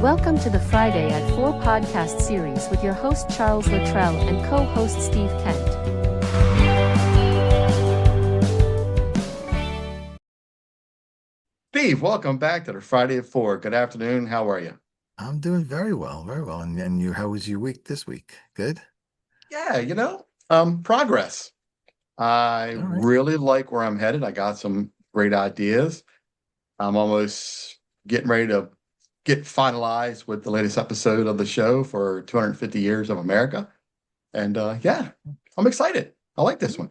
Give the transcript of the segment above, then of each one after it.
Welcome to the Friday at 4 podcast series with your host Charles Luttrell and co-host Steve Kent. Steve, welcome back to the Friday at 4. Good afternoon. How are you? I'm doing very well, very well. And you, how was your week this week? Good? Yeah, progress. I All right. really like where I'm headed. I got some great ideas. I'm almost getting ready to get finalized with the latest episode of the show for 250 Years of America. And yeah, I'm excited. I like this one.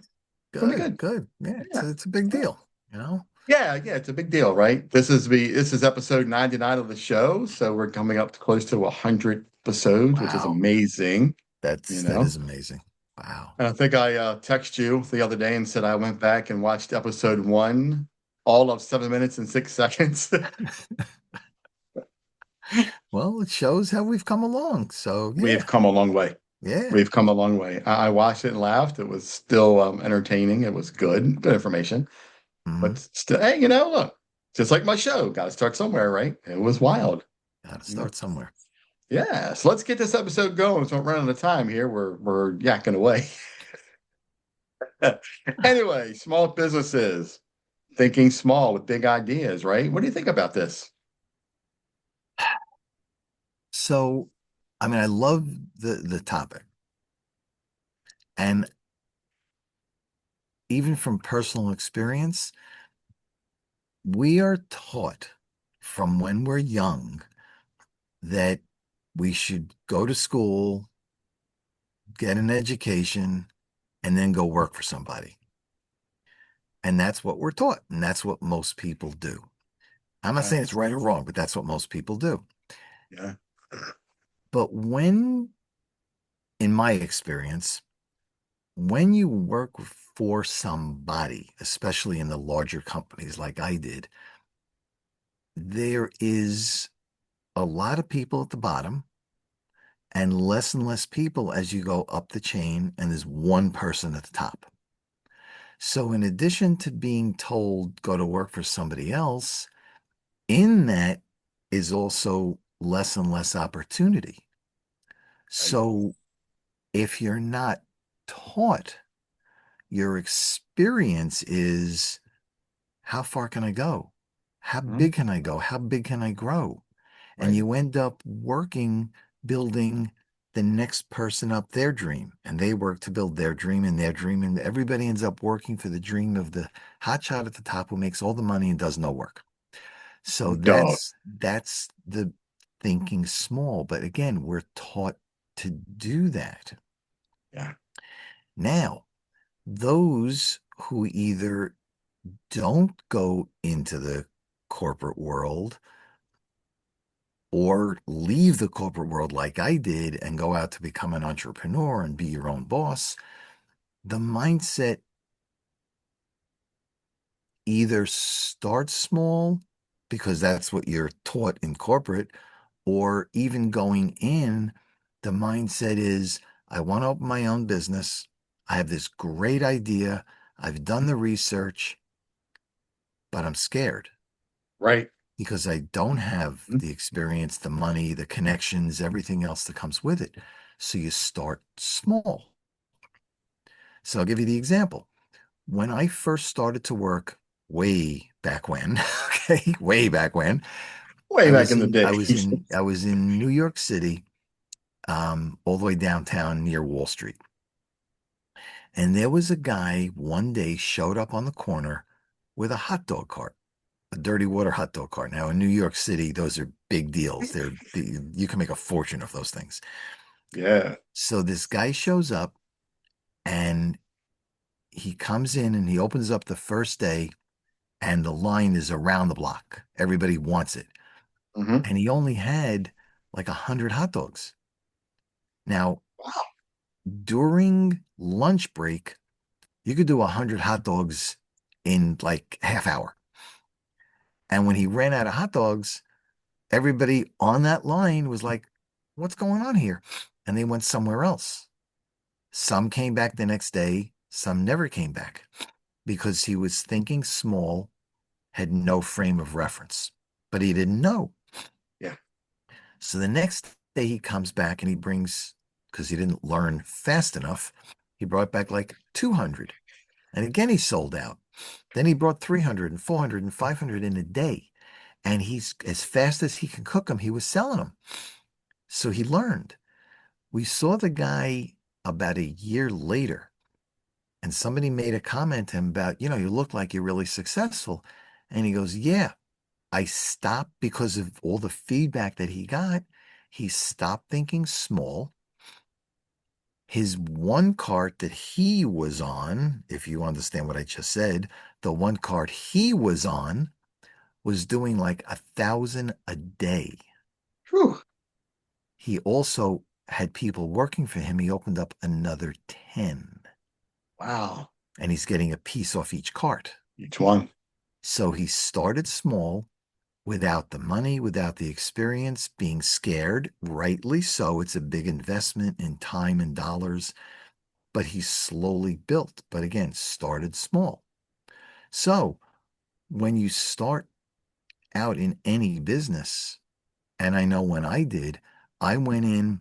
It's gonna be Good, good. good. Yeah, Yeah. it's a big deal, you know? Yeah, it's a big deal, right? This is episode 99 of the show, so we're coming up to close to 100 episodes, which is Wow. amazing, you That know. is amazing. Wow. And I think I texted you the other day and said I went back and watched episode one, all of 7 minutes and 6 seconds. Well, it shows how we've come along. So We've yeah, come a long way. yeah. We've come a long way. I watched it and laughed. It was still entertaining. It was good information. Hmm. But still, hey, look, just like my show, got to start somewhere, right? It was wild. Got to You know? start somewhere. Yeah, so let's get this episode going. So we're running out of time here. We're yakking away. Anyway, small businesses thinking small with big ideas, right? What do you think about this? So, I mean, I love the topic. And even from personal experience, we are taught from when we're young that we should go to school, get an education, and then go work for somebody. And that's what we're taught. And that's what most people do. I'm not Yeah, saying it's right or wrong, but that's what most people do. yeah, But in my experience, when you work for somebody, especially in the larger companies like I did, there is a lot of people at the bottom and less people as you go up the chain, and there's one person at the top. So, in addition to being told go to work for somebody else, in that is also less and less opportunity. right. So, if you're not taught, your experience is how far can I go? How Mhm. big can I go? How big can I grow? And Right. you end up working, building the next person up their dream. And they work to build their dream and their dream. And everybody ends up working for the dream of the hotshot at the top who makes all the money and does no work. So Dog. that's the thinking small. But again, we're taught to do that. Yeah. Now, those who either don't go into the corporate world or leave the corporate world like I did and go out to become an entrepreneur and be your own boss, the mindset either starts small because that's what you're taught in corporate, or even going in, the mindset is I want to open my own business. I have this great idea. I've done the research, but I'm scared Right. because I don't have Mhm. the experience, the money, the connections, everything else that comes with it. So you start small. So I'll give you the example. When I first started to work way back when, okay, way back when, Way back in the day. I was in New York City, all the way downtown near Wall Street. And there was a guy one day showed up on the corner with a hot dog cart, a dirty water hot dog cart. Now in New York City, those are big deals. You can make a fortune of those things. Yeah. So this guy shows up and he comes in and he opens up the first day, and the line is around the block. Everybody wants it. Hmm. And he only had like 100 hot dogs. Now, Wow. during lunch break, you could do 100 hot dogs in like half hour. And when he ran out of hot dogs, everybody on that line was like, what's going on here? And they went somewhere else. Some came back the next day, some never came back because he was thinking small, had no frame of reference, but he didn't know. Yeah. So the next day he comes back and he brings, because he didn't learn fast enough, he brought back like 200. And again, he sold out. Then he brought 300 and 400 and 500 in a day. And he's, as fast as he can cook them, he was selling them. So he learned. We saw the guy about a year later, and somebody made a comment to him about, you look like you're really successful. And he goes, yeah, I stopped because of all the feedback that he got. He stopped thinking small. His one cart that he was on, if you understand what I just said, the one cart he was on was doing like 1,000 a day. Whew. He also had people working for him. He opened up another 10, Wow. and he's getting a piece off each cart. Each one. So he started small without the money, without the experience, being scared, rightly so. It's a big investment in time and dollars, but he slowly built. But again, started small. So when you start out in any business, and I know when I did, I went in,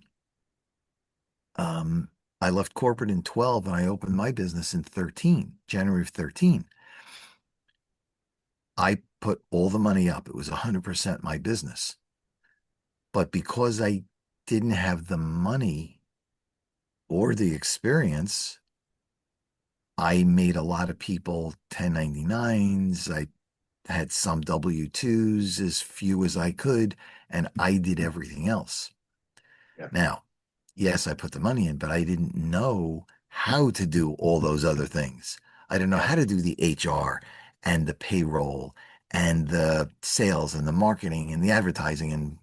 I left corporate in 12 and I opened my business in 13, January of 13. I put all the money up. It was 100% my business. But because I didn't have the money or the experience, I made a lot of people 1099s. I had some W-2s, as few as I could, and I did everything else. Yeah. Now, yes, I put the money in, but I didn't know how to do all those other things. I didn't know Yeah. how to do the HR and the payroll and the sales and the marketing and the advertising. And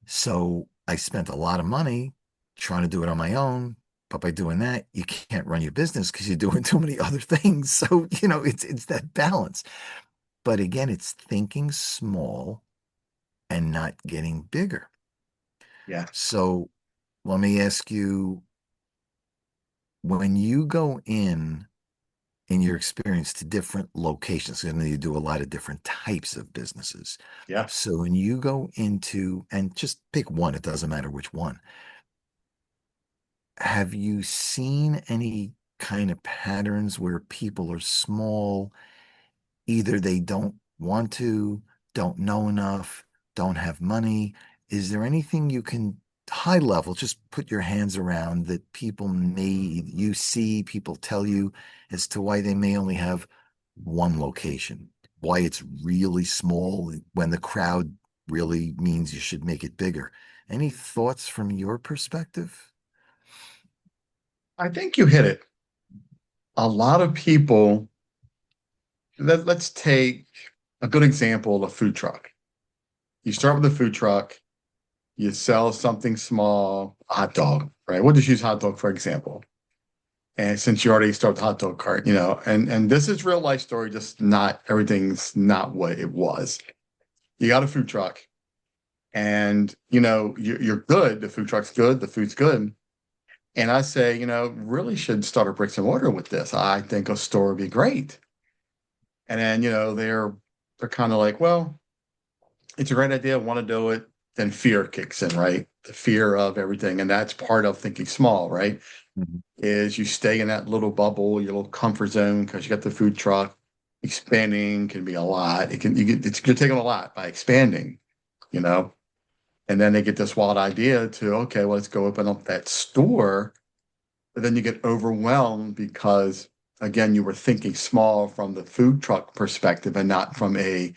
so I spent a lot of money trying to do it on my own. But by doing that, you can't run your business because you're doing too many other things. So, it's that balance. But again, it's thinking small and not getting bigger. Yeah. So let me ask you, when you go in your experience to different locations, because I know you do a lot of different types of businesses. Yeah. So when you go into, and just pick one, it doesn't matter which one, have you seen any kind of patterns where people are small? Either they don't want to, don't know enough, don't have money. Is there anything you can, high level, just put your hands around that you see, people tell you as to why they may only have one location, why it's really small when the crowd really means you should make it bigger? Any thoughts from your perspective? I think you hit it. A lot of people, let's take a good example, a food truck. You start with a food truck, you sell something small, a hot dog, right? We'll just use hot dog for example. And since you already started the hot dog cart, and this is real life story, just not everything's not what it was. You got a food truck and you're good, the food truck's good, the food's good. And I say, really should start a bricks and mortar with this. I think a store would be great. And then, they're kind of like, well, it's a great idea, want to do it. Then fear kicks in, right? The fear of everything. And that's part of thinking small, right? Mhm. Is you stay in that little bubble, your little comfort zone, because you got the food truck. Expanding can be a lot. You're taking a lot by expanding, you know. And then they get this wild idea to, okay, well, let's go open up that store. But then you get overwhelmed because, again, you were thinking small from the food truck perspective and not from a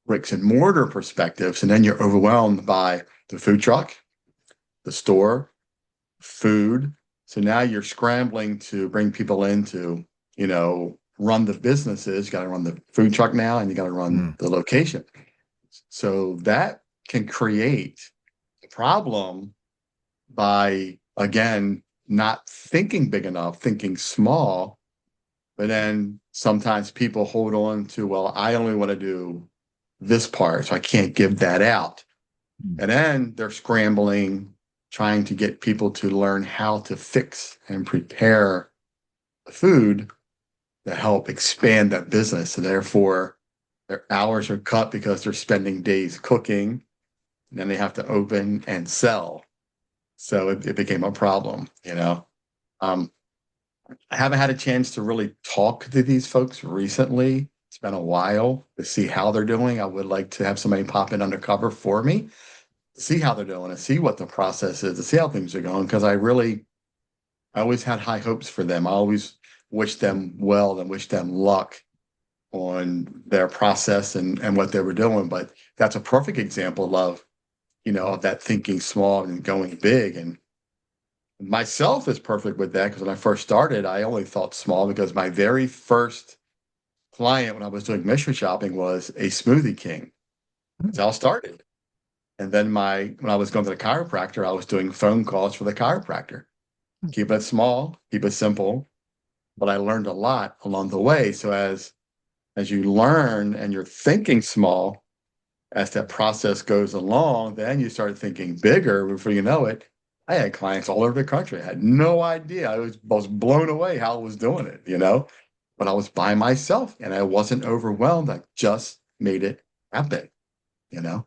bricks and mortar perspective. So then you're overwhelmed by the food truck, the store, food. So now you're scrambling to bring people in to, run the businesses. You got to run the food truck now and you got to run Mm. the location. So that can create a problem by, again, not thinking big enough, thinking small. But then sometimes people hold on to, well, I only want to do this part, so I can't give that out. Mm. And then they're scrambling, trying to get people to learn how to fix and prepare the food to help expand that business. And therefore, their hours are cut because they're spending days cooking. and then they have to open and sell. So it became a problem, you know. Um, I haven't had a chance to really talk to these folks recently. It's been a while to see how they're doing. I would like to have somebody pop in undercover for me, to see how they're doing and see what the process is, to see how things are going. Because I always had high hopes for them. I always wished them well and wished them luck on their process and what they were doing. But that's a perfect example of, of that thinking small and going big. And myself is perfect with that because when I first started, I only thought small because my very first client when I was doing mystery shopping was a smoothie king. That's how I started. And then when I was going to the chiropractor, I was doing phone calls for the chiropractor. Keep it small, keep it simple. But I learned a lot along the way. So as you learn and you're thinking small, as that process goes along, then you start thinking bigger. Before you know it, I had clients all over the country. I had no idea. I was blown away how I was doing it, but I was by myself and I wasn't overwhelmed. I just made it happen, you know?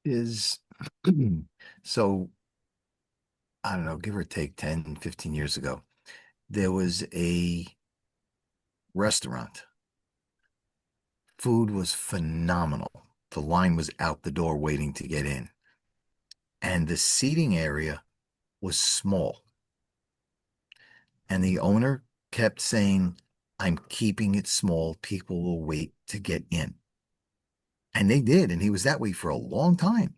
Is so, I don't know, give or take 10, 15 years ago, there was a restaurant. Food was phenomenal. The line was out the door waiting to get in. And the seating area was small. And the owner kept saying, I'm keeping it small. People will wait to get in. And they did. And he was that way for a long time.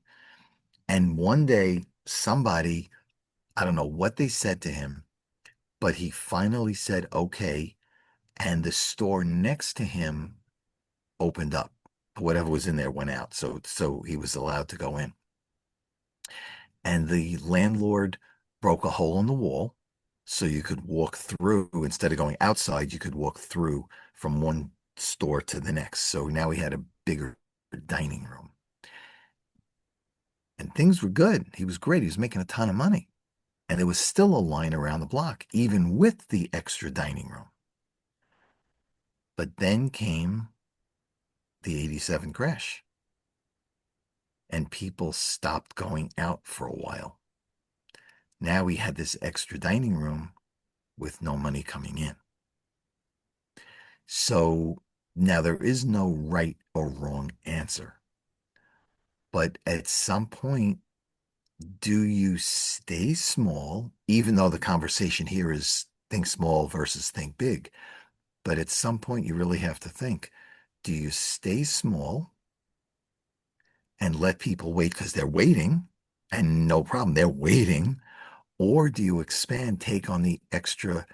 And one day, somebody, I don't know what they said to him, but he finally said, okay. And the store next to him opened up. Whatever was in there went out. So he was allowed to go in. And the landlord broke a hole in the wall so you could walk through. Instead of going outside, you could walk through from one store to the next. So now we had a bigger dining room. And things were good. He was great. He was making a ton of money. And there was still a line around the block, even with the extra dining room. But then came the 87 crash. And people stopped going out for a while. Now we had this extra dining room with no money coming in. So now there is no right or wrong answer. But at some point, do you stay small, even though the conversation here is think small versus think big? But at some point, you really have to think, do you stay small and let people wait because they're waiting and no problem, they're waiting? Or do you expand, take on the extra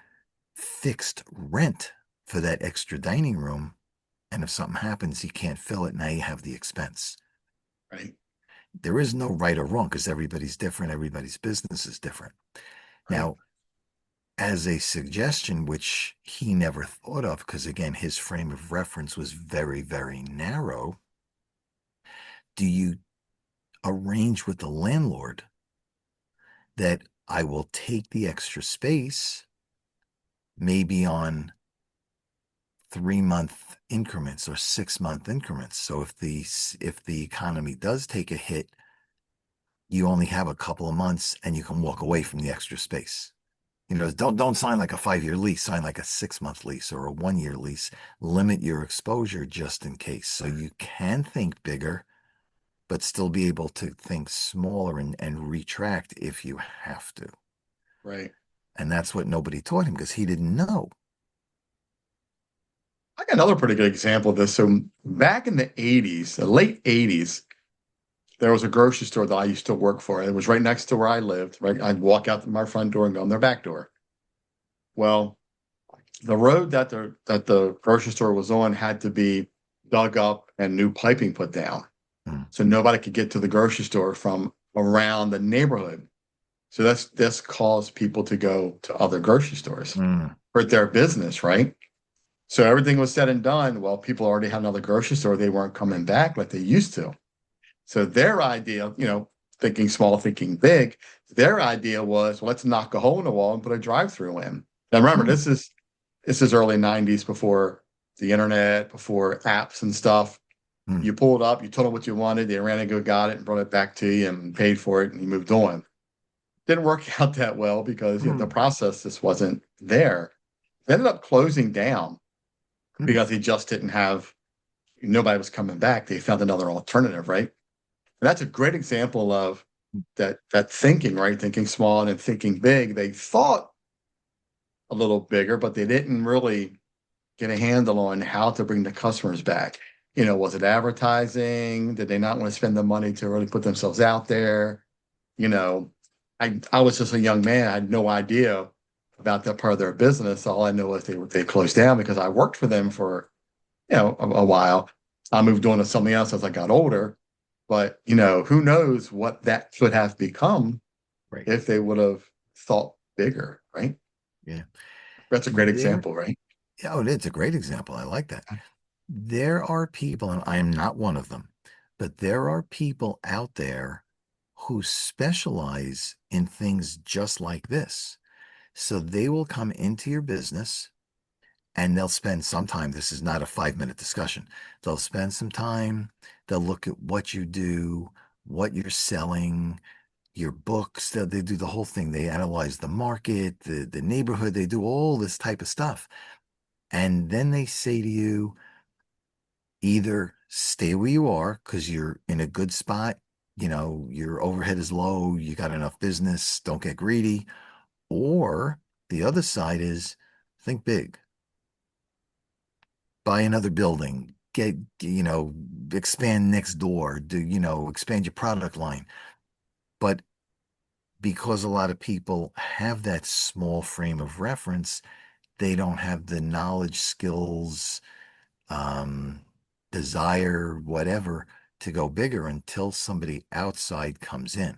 fixed rent for that extra dining room? And if something happens, you can't fill it. Now you have the expense. Right. There is no right or wrong because everybody's different. Everybody's business is different. Right. Now, as a suggestion, which he never thought of, because again, his frame of reference was very, very narrow, do you arrange with the landlord that I will take the extra space, maybe on 3-month increments or 6-month increments? So if the economy does take a hit, you only have a couple of months and you can walk away from the extra space. Don't sign like a 5-year lease, sign like a 6-month lease or a 1-year lease. Limit your exposure just in case. So you can think bigger, but still be able to think smaller and retract if you have to. Right. And that's what nobody taught him because he didn't know. I got another pretty good example of this. So back in the 80s, the late 80s, there was a grocery store that I used to work for. It was right next to where I lived. Right, I'd walk out my front door and go in their back door. Well, the road that the grocery store was on had to be dug up and new piping put down, so nobody could get to the grocery store from around the neighborhood. So this caused people to go to other grocery stores for their business, right? So everything was said and done. Well, people already had another grocery store. They weren't coming back like they used to. So their idea, thinking small, thinking big, their idea was, well, let's knock a hole in the wall and put a drive-through in. Now remember, this is early 90s, before the internet, before apps and stuff. Mm. You pulled up, you told them what you wanted, they ran and go got it and brought it back to you and paid for it and you moved on. Didn't work out that well because the Mm. process just wasn't there. They ended up closing down Mm. because he just didn't have nobody was coming back. They found another alternative, right? And that's a great example of that thinking, right? Thinking small and thinking big. They thought a little bigger, but they didn't really get a handle on how to bring the customers back. Was it advertising? Did they not want to spend the money to really put themselves out there? You know, I was just a young man. I had no idea about that part of their business. All I know was they closed down because I worked for them for a while. I moved on to something else as I got older. But who knows what that could have become Right. if they would have thought bigger, right? Yeah. That's a great There. example, right? Yeah, oh, it's a great example. I like that. There are people, and I am not one of them, but there are people out there who specialize in things just like this. So they will come into your business and they'll spend some time. This is not a 5-minute discussion. They'll spend some time. They'll look at what you do, what you're selling, your books. They do the whole thing. They analyze the market, the neighborhood. They do all this type of stuff. And then they say to you, either stay where you are because you're in a good spot, your overhead is low, you got enough business, don't get greedy. Or the other side is think big, buy another building, expand next door, expand your product line. But because a lot of people have that small frame of reference, they don't have the knowledge, skills, um, desire, whatever, to go bigger until somebody outside comes in.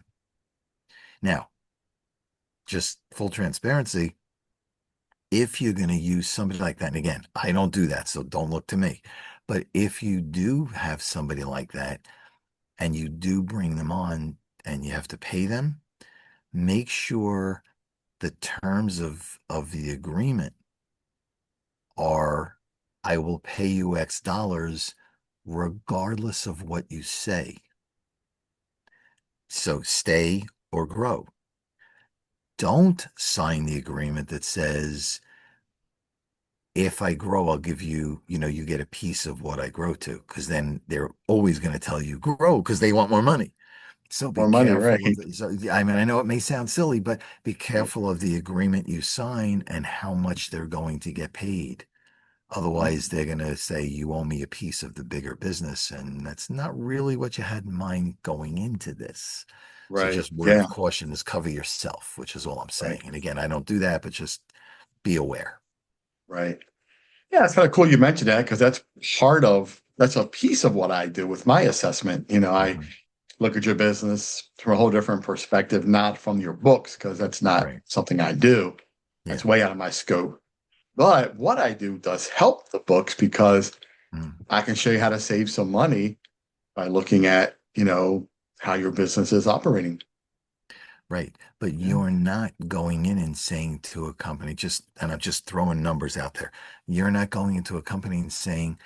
Now, just full transparency, if you're going to use somebody like that, and again, I don't do that, so don't look to me. But if you do have somebody like that and you do bring them on and you have to pay them, make sure the terms of the agreement are I will pay you X dollars regardless of what you say. So stay or grow. Don't sign the agreement that says, if I grow, I'll give you, you get a piece of what I grow to, because then they're always going to tell you grow because they want more money. So be More money, right? careful of it. So, I mean, I know it may sound silly, but be careful of the agreement you sign and how much they're going to get paid. Otherwise, they're going to say you owe me a piece of the bigger business. And that's not really what you had in mind going into this. So Right. just word Yeah. of caution is cover yourself, which is all I'm Right. saying. And again, I don't do that, but just be aware. Right. Yeah, it's kind of cool you mentioned that because that's a piece of what I do with my assessment. I Mhm. look at your business from a whole different perspective, not from your books, because that's not Right. something I do. Yeah. That's way out of my scope. But what I do does help the books because Mm. I can show you how to save some money by looking at, how your business is operating. Right. But Yeah. you're not going in and saying to a company, and I'm just throwing numbers out there. You're not going into a company and saying,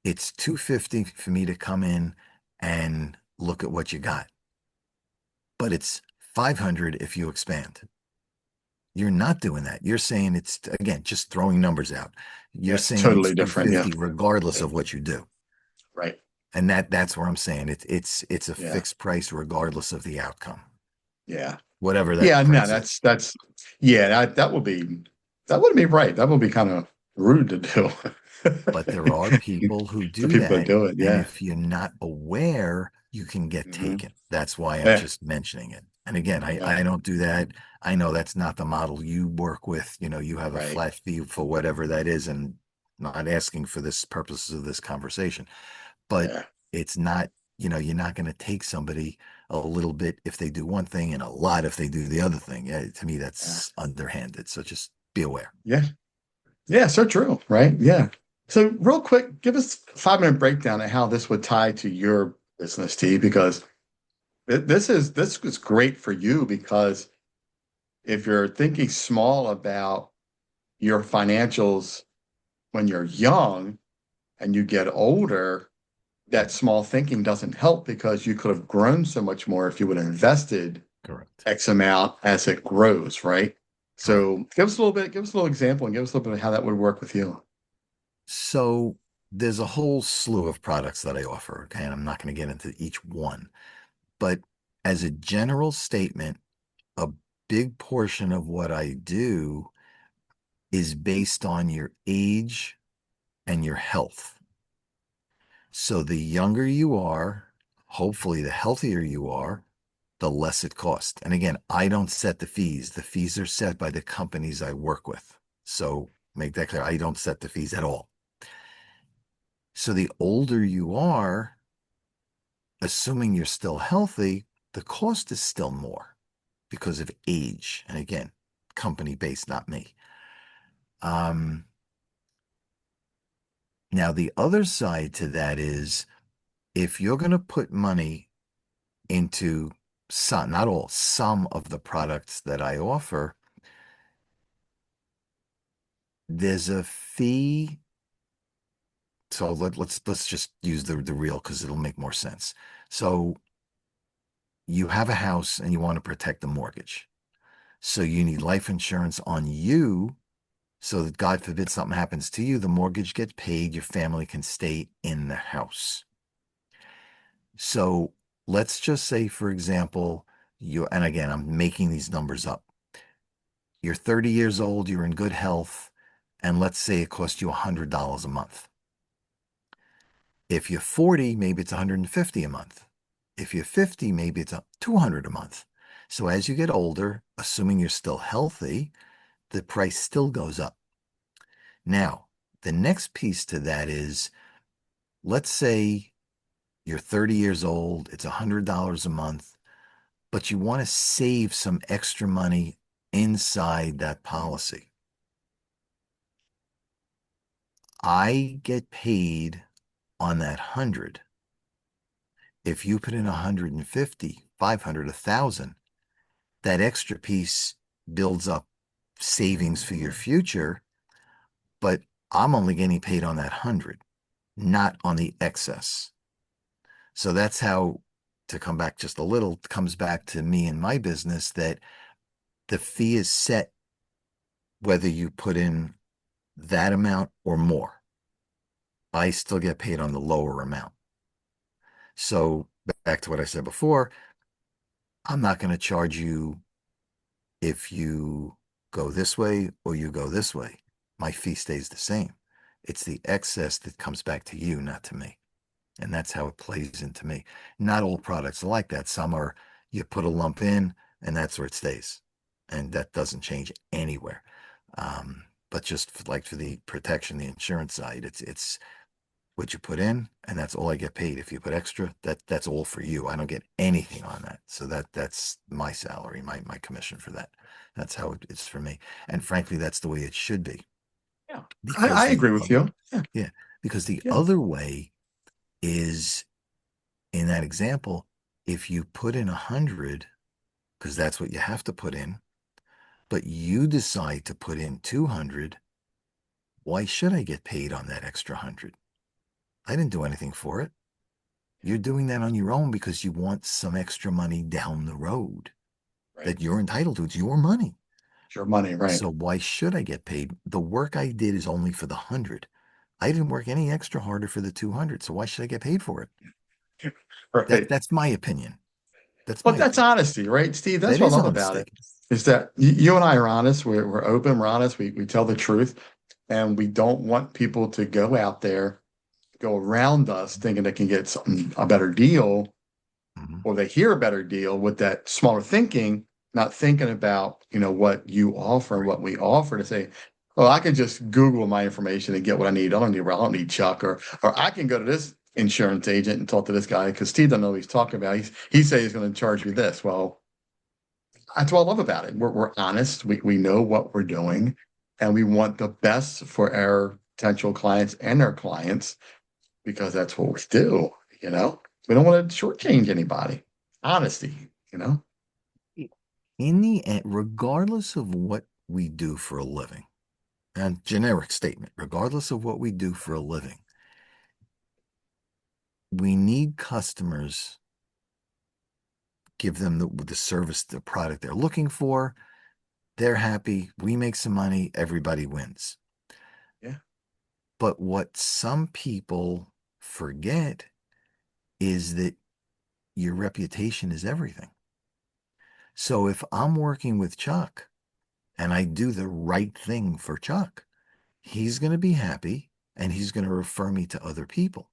it's 250 for me to come in and look at what you got, but it's 500 if you expand. You're not doing that. You're saying it's, again, just throwing numbers out. You're Yeah, it's saying it's totally different. Yeah. 250 regardless of what you do. Right. And that's where I'm saying it's a Yeah. fixed price regardless of the outcome, Yeah. whatever that Yeah. No, price is. that's yeah, that wouldn't be right. That would be kind of rude to do. But there are people who The do people that that. do it. And Yeah. if you're not aware, you can get Hmm. taken. That's why I'm Yeah. just mentioning it. And again, Yeah. I don't do that. I know that's not the model you work with. You have a Right. flat fee for whatever that is, and not asking for this purposes of this conversation. But Yeah. it's not, you're not going to take somebody a little bit if they do one thing and a lot if they do the other thing. Yeah, to me, Yeah. that's underhanded. So just be aware. Yeah. Yeah. So true. Right. Yeah. So real quick, give us a 5-minute breakdown of how this would tie to your business, T, because this is great for you because if you're thinking small about your financials when you're young and you get older, that small thinking doesn't help because you could have grown so much more if you would have invested Correct. X amount as it grows, right? Correct. So give us a little example and give us a little bit of how that would work with you. So there's a whole slew of products that I offer. Okay. And I'm not going to get into each one, but as a general statement, a big portion of what I do is based on your age and your health. So the younger you are, hopefully the healthier you are, the less it costs. And again, I don't set the fees. The fees are set by the companies I work with. So make that clear. I don't set the fees at all. So the older you are, assuming you're still healthy, the cost is still more because of age. And again, company based, not me. Um, Now, the other side to that is if you're going to put money into some, not all, some of the products that I offer, there's a fee. So let's just use the real because it'll make more sense. So you have a house and you want to protect the mortgage. So you need life insurance on you so that God forbid something happens to you, the mortgage gets paid, your family can stay in the house. So let's just say, for example, and again, I'm making these numbers up. You're 30 years old, you're in good health, and let's say it costs you $100 a month. If you're 40, maybe it's $150 a month. If you're 50, maybe it's $200 a month. So as you get older, assuming you're still healthy, the price still goes up. Now, the next piece to that is, let's say you're 30 years old, it's $100 a month, but you want to save some extra money inside that policy. I get paid on that 100. If you put in 150, 500, 1,000, that extra piece builds up savings for your future, but I'm only getting paid on that 100, not on the excess. So that's how, to come back just a little, comes back to me and my business, that the fee is set whether you put in that amount or more. I still get paid on the lower amount. So back to what I said before, I'm not going to charge you if you go this way or you go this way. My fee stays the same. It's the excess that comes back to you, not to me. And that's how it plays into me. Not all products are like that. Some are, you put a lump in and that's where it stays. And that doesn't change anywhere. But just like for the protection, the insurance side, it's what you put in, and that's all I get paid. If you put extra, that's all for you. I don't get anything on that. So that's my salary, my commission for that. That's how it's for me. And frankly, that's the way it should be. Yeah, Because I the agree with you. Yeah, yeah, because the yeah, other way is, in that example, if you put in 100, because that's what you have to put in, but you decide to put in 200, why should I get paid on that extra 100? I didn't do anything for it. You're doing that on your own because you want some extra money down the road right. that you're entitled to. It's your money. It's your money, right? So why should I get paid? The work I did is only for the 100. I didn't work any extra harder for the 200. So why should I get paid for it? Right. That's my opinion. That's Well, my that's opinion. honesty, right, Steve? That's That what I is love about honesty. it. Is that you and I are honest. We're open. We're honest. We tell the truth, and we don't want people to go out there, go around us, thinking they can get something a better deal, Mhm. or they hear a better deal with that smaller thinking, not thinking about what you offer and Right. what we offer to say, oh, I can just Google my information and get what I need. I don't need Chuck, or I can go to this insurance agent and talk to this guy because Steve doesn't know what he's talking about. He say he's going to charge me this. Well, that's what I love about it. We're honest. We know what we're doing, and we want the best for our potential clients and our clients because that's what we do. You know, we don't want to shortchange anybody. Honesty. You know. In the end, regardless of what we do for a living, and generic statement, regardless of what we do for a living, we need customers, give them the service, the product they're looking for. They're happy. We make some money. Everybody wins. Yeah. But what some people forget is that your reputation is everything. So if I'm working with Chuck and I do the right thing for Chuck, he's going to be happy and he's going to refer me to other people.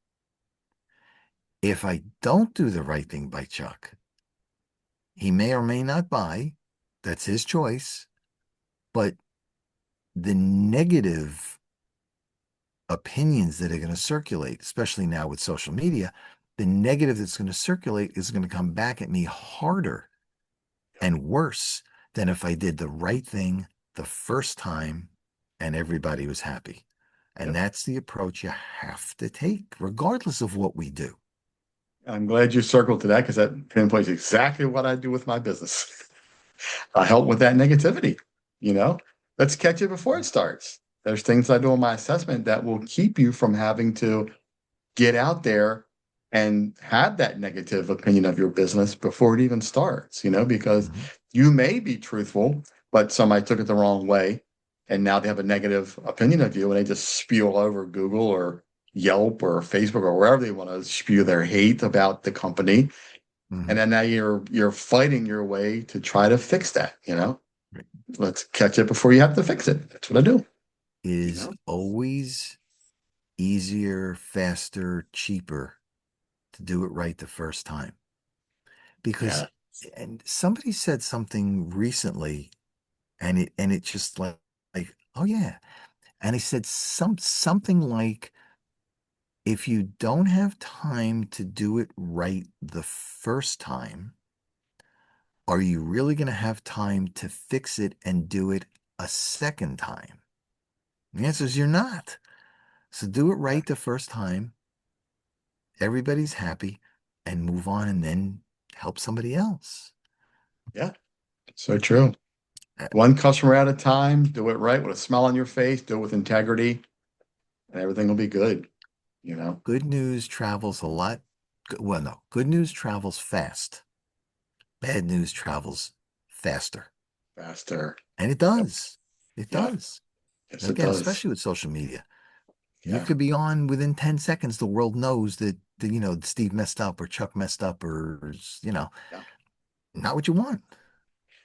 If I don't do the right thing by Chuck, he may or may not buy. That's his choice. But the negative opinions that are going to circulate, especially now with social media, the negative that's going to circulate is going to come back at me harder and worse than if I did the right thing the first time and everybody was happy. And Yep. that's the approach you have to take, regardless of what we do. I'm glad you circled to that because that pinpoints exactly what I do with my business. I help with that negativity. You know, let's catch it before it starts. There's things I do in my assessment that will keep you from having to get out there and have that negative opinion of your business before it even starts, because Mhm. you may be truthful, but somebody took it the wrong way. And now they have a negative opinion of you and they just spew all over Google or Yelp or Facebook or wherever they want to spew their hate about the company. And Mhm. then now you're fighting your way to try to fix that. Right. Let's catch it before you have to fix it. That's what I do. You Is know? always easier, faster, cheaper to do it right the first time. Because Yeah. and somebody said something recently and it just like oh yeah. And he said something like, if you don't have time to do it right the first time, are you really going to have time to fix it and do it a second time? The answer is you're not. So do it Yeah. right the first time. Everybody's happy and move on and then help somebody else. Yeah. So true. Uh, One customer at a time, do it right with a smile on your face, do it with integrity, and everything will be good. Good news travels a lot. Well, no, good news travels fast. Bad news travels faster. Faster. And it Yep. does. It Yeah. does. Yes, it Again, does. especially with social media. You Yeah. could be on within 10 seconds. The world knows that Steve messed up or Chuck messed up or Yeah. not what you want.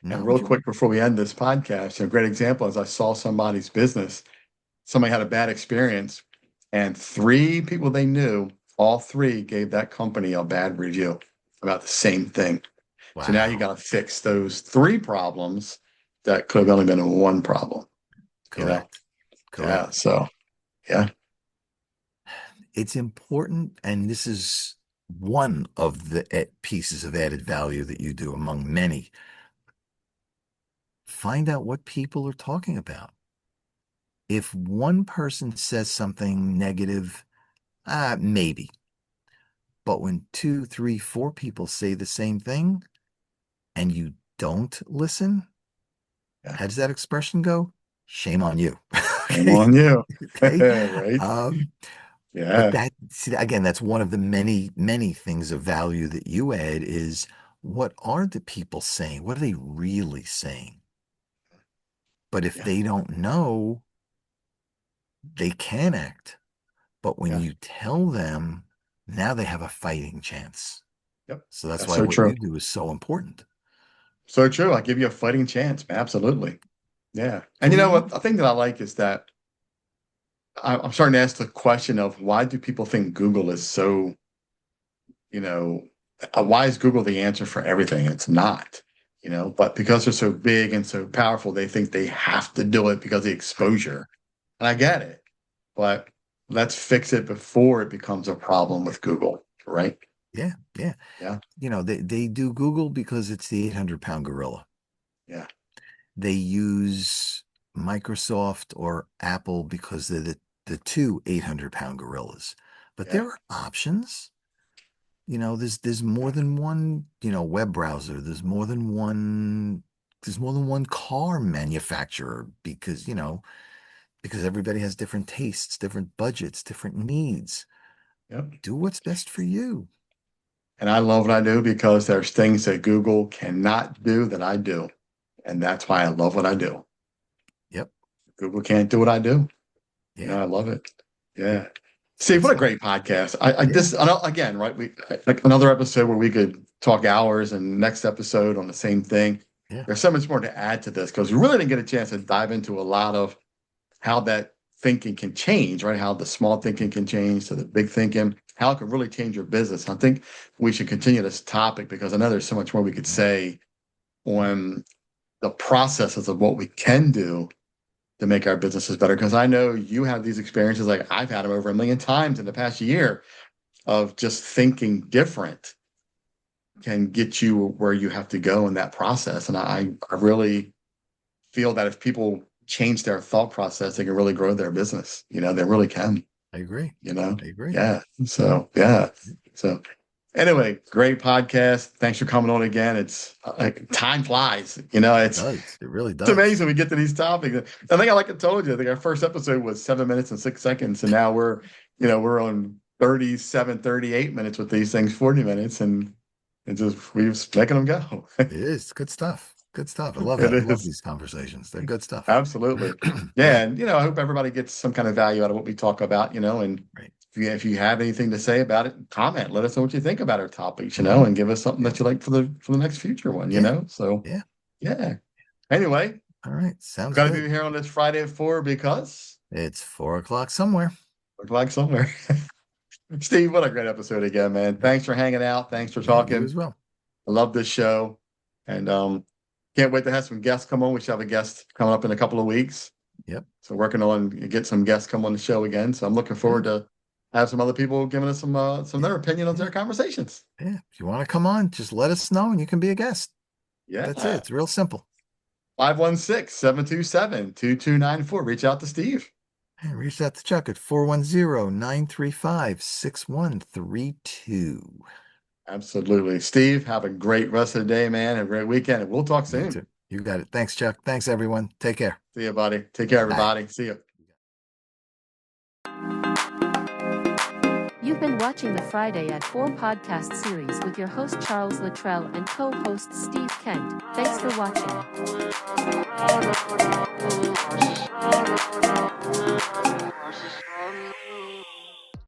And Not real what you want. quick before we end this podcast, a great example is I saw somebody's business. Somebody had a bad experience, and three people they knew, all three gave that company a bad review about the same thing. So now you Wow. got to fix those three problems that could have only been one problem, you know? Correct. Yeah. Correct. So, yeah. It's important, and this is one of the pieces of added value that you do among many. Find out what people are talking about. If one person says something negative, maybe. But when two, three, four people say the same thing and you don't listen, Yeah. how does that expression go? Shame on you. Shame Okay. on you. Okay. Right. But Yeah. again, that's one of the many, many things of value that you add is, what are the people saying? What are they really saying? But if Yeah. they don't know, they can act. But when Yeah. you tell them, now they have a fighting chance. Yep. So that's That's why so what true. you do is so important. So true. I give you a fighting chance, man. Absolutely. Yeah. So And you we know want, what? The thing that I like is that I'm starting to ask the question of why do people think Google is so, you know, why is Google the answer for everything? It's not, but because they're so big and so powerful, they think they have to do it because of the exposure. And I right. get it, but let's fix it before it becomes a problem with Google, right? Yeah, yeah. Yeah. They do Google because it's the 800-pound gorilla. Yeah. They use Microsoft or Apple because they're the two 800-pound gorillas. But Yeah. there are options. There's more than one, web browser. There's more than one car manufacturer because everybody has different tastes, different budgets, different needs. Yep. Do what's best for you. And I love what I do because there's things that Google cannot do that I do. And that's why I love what I do. Yep. Google can't do what I do. Yeah. I love it. Yeah. Steve, what a great podcast. Again, right? Like another episode where we could talk hours, and next episode on the same thing. Yeah. There's so much more to add to this because we really didn't get a chance to dive into a lot of how that thinking can change, right? How the small thinking can change to the big thinking, how it can really change your business. I think we should continue this topic because I know there's so much more we could say on the processes of what we can do to make our businesses better. Because I know you have these experiences, like I've had them over 1,000,000 times in the past year, of just thinking different can get you where you have to go in that process. And I really feel that if people change their thought process, they can really grow their business. They really can. I agree. I agree. Yeah. So, yeah. So anyway, great podcast. Thanks for coming on again. It's like time flies, It does. It really does. It's amazing we get to these topics. I think I told you, I think our first episode was 7 minutes and 6 seconds. And now we're on 37, 38 minutes with these things, 40 minutes. And we're just making them go. It is good stuff. Good stuff. I love it. I love these conversations. They're good stuff. Absolutely. Yeah. And, I hope everybody gets some kind of value out of what we talk about, and Right. if you have anything to say about it, comment, let us know what you think about our topics, and give us something that you like for the next future one, So, yeah. Anyway. All right. Sounds good. Got to be here on this Friday at 4 because it's 4:00 somewhere. 4:00 somewhere. Steve, what a great episode again, man. Thanks for hanging out. Thanks for talking. You as well. I love this show. And can't wait to have some guests come on. We should have a guest coming up in a couple of weeks. Yep. So working on get some guests come on the show again. So I'm looking forward to have some other people giving us some of their opinion on their conversations. Yeah. If you want to come on, just let us know and you can be a guest. Yeah. That's it. It's real simple. 516-727-2294. Reach out to Steve. And reach out to Chuck at 410-935-6132. Absolutely. Steve, have a great rest of the day, man. Have a great weekend. And we'll talk soon. You got it. Thanks, Chuck. Thanks, everyone. Take care. See you, buddy. Take care, everybody. Bye. See you. You've been watching the Friday at 4 podcast series with your host Charles Luttrell and co-host Steve Kent. Thanks for watching.